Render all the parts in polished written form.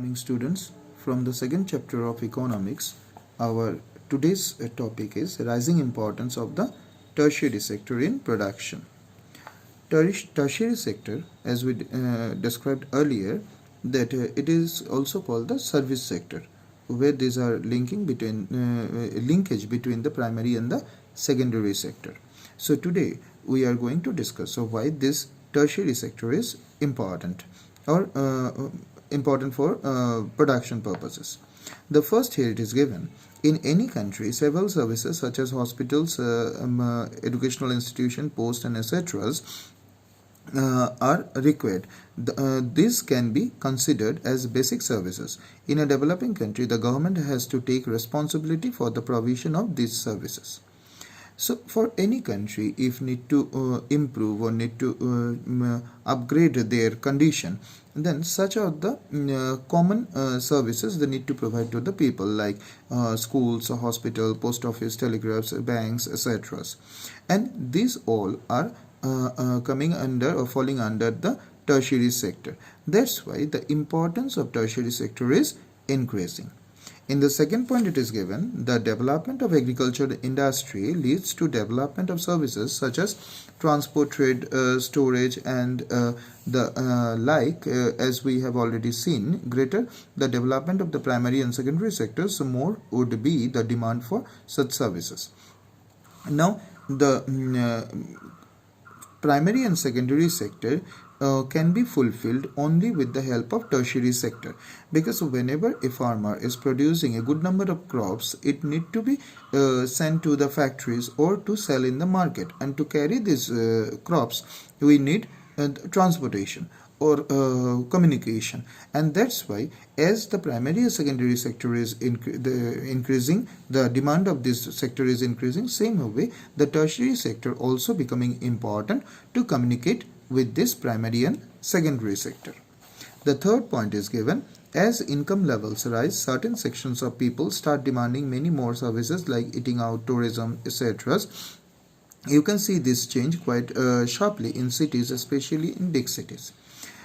morning, students. From the second chapter of economics, our today's topic is rising importance of the tertiary sector in production. Tertiary sector, as we described earlier, that it is also called the service sector, where these are linkage between the primary and the secondary sector. So today we are going to discuss why this tertiary sector is important or important for production purposes. The first here it is given. In any country, several services such as hospitals, educational institution, post and etc. Are required. These can be considered as basic services. In a developing country, the government has to take responsibility for the provision of these services. So for any country, if need to improve or need to upgrade their condition, then such are the common services they need to provide to the people, like schools, hospital, post office, telegraphs, banks, etc. And these all are coming under or falling under the tertiary sector. That's why the importance of tertiary sector is increasing. In the second point it is given, the development of agriculture industry leads to development of services such as transport, trade, storage and as we have already seen. Greater the development of the primary and secondary sectors, more would be the demand for such services. Now the primary and secondary sector can be fulfilled only with the help of tertiary sector, because whenever a farmer is producing a good number of crops, it need to be sent to the factories or to sell in the market, and to carry these crops we need transportation or communication. And that's why, as the primary and secondary sector is increasing, the demand of this sector is increasing, same way the tertiary sector also becoming important to communicate with this primary and secondary sector. The third point is given, as income levels rise, certain sections of people start demanding many more services like eating out, tourism, etc. You can see this change quite sharply in cities, especially in big cities.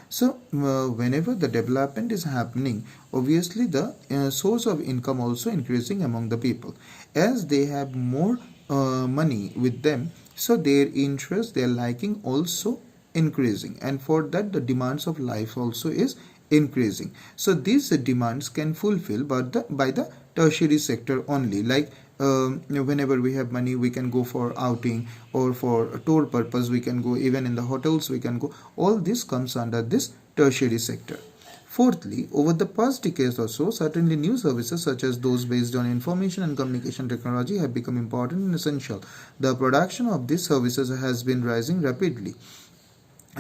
So whenever the development is happening, obviously the source of income also increasing among the people. As they have more money with them, so their interest, their liking also increasing, and for that the demands of life also is increasing. So these demands can fulfill by the tertiary sector only, like whenever we have money, we can go for outing, or for tour purpose we can go, even in the hotels we can go. All this comes under this tertiary sector. Fourthly, over the past decades or so, certainly new services such as those based on information and communication technology have become important and essential. The production of these services has been rising rapidly.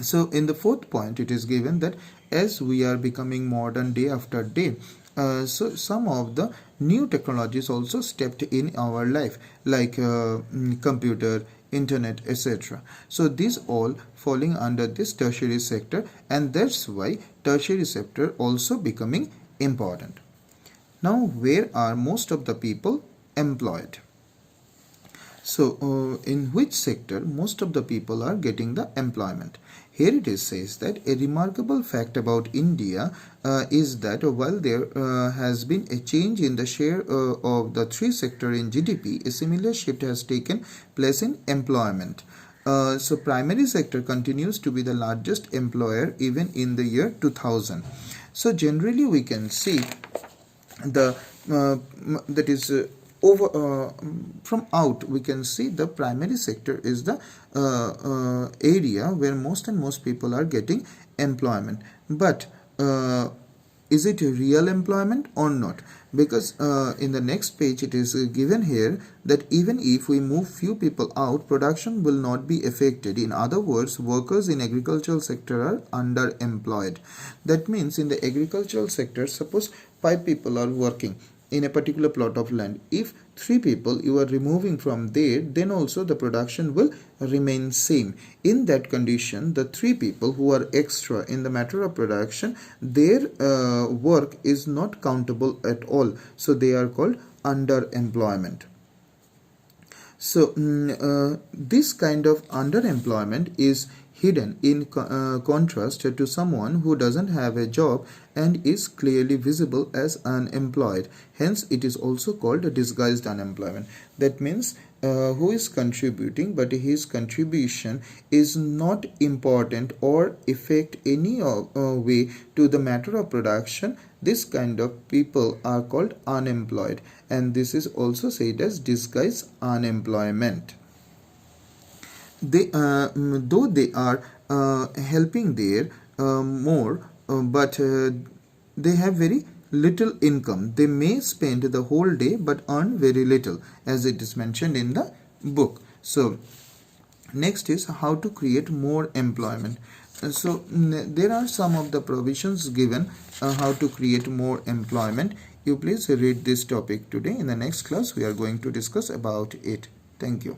So in the fourth point it is given that as we are becoming modern day after day, so some of the new technologies also stepped in our life, like computer, internet, etc. So these all falling under this tertiary sector, and that's why tertiary sector also becoming important. Now, where are most of the people employed? So in which sector most of the people are getting the employment? Here it is says that a remarkable fact about India is that while there has been a change in the share of the three sector in GDP, a similar shift has taken place in employment. So primary sector continues to be the largest employer even in the year 2000. So generally we can see the that is from out we can see the primary sector is the area where most people are getting employment. But is it a real employment or not? Because in the next page it is given here that even if we move few people out, production will not be affected. In other words, workers in agricultural sector are underemployed. That means in the agricultural sector, suppose 5 people are working in a particular plot of land. If 3 people you are removing from there, then also the production will remain same. In that condition, the 3 people who are extra in the matter of production, their work is not countable at all. So they are called underemployment. So this kind of underemployment is hidden in contrast to someone who doesn't have a job and is clearly visible as unemployed. Hence, it is also called a disguised unemployment. That means who is contributing, but his contribution is not important or affect any way to the matter of production. This kind of people are called unemployed, and this is also said as disguised unemployment. Though they are helping there more, but they have very little income. They may spend the whole day but earn very little, as it is mentioned in the book. So next is how to create more employment. There are some of the provisions given how to create more employment. You please read this topic today. In the next class we are going to discuss about it. Thank you.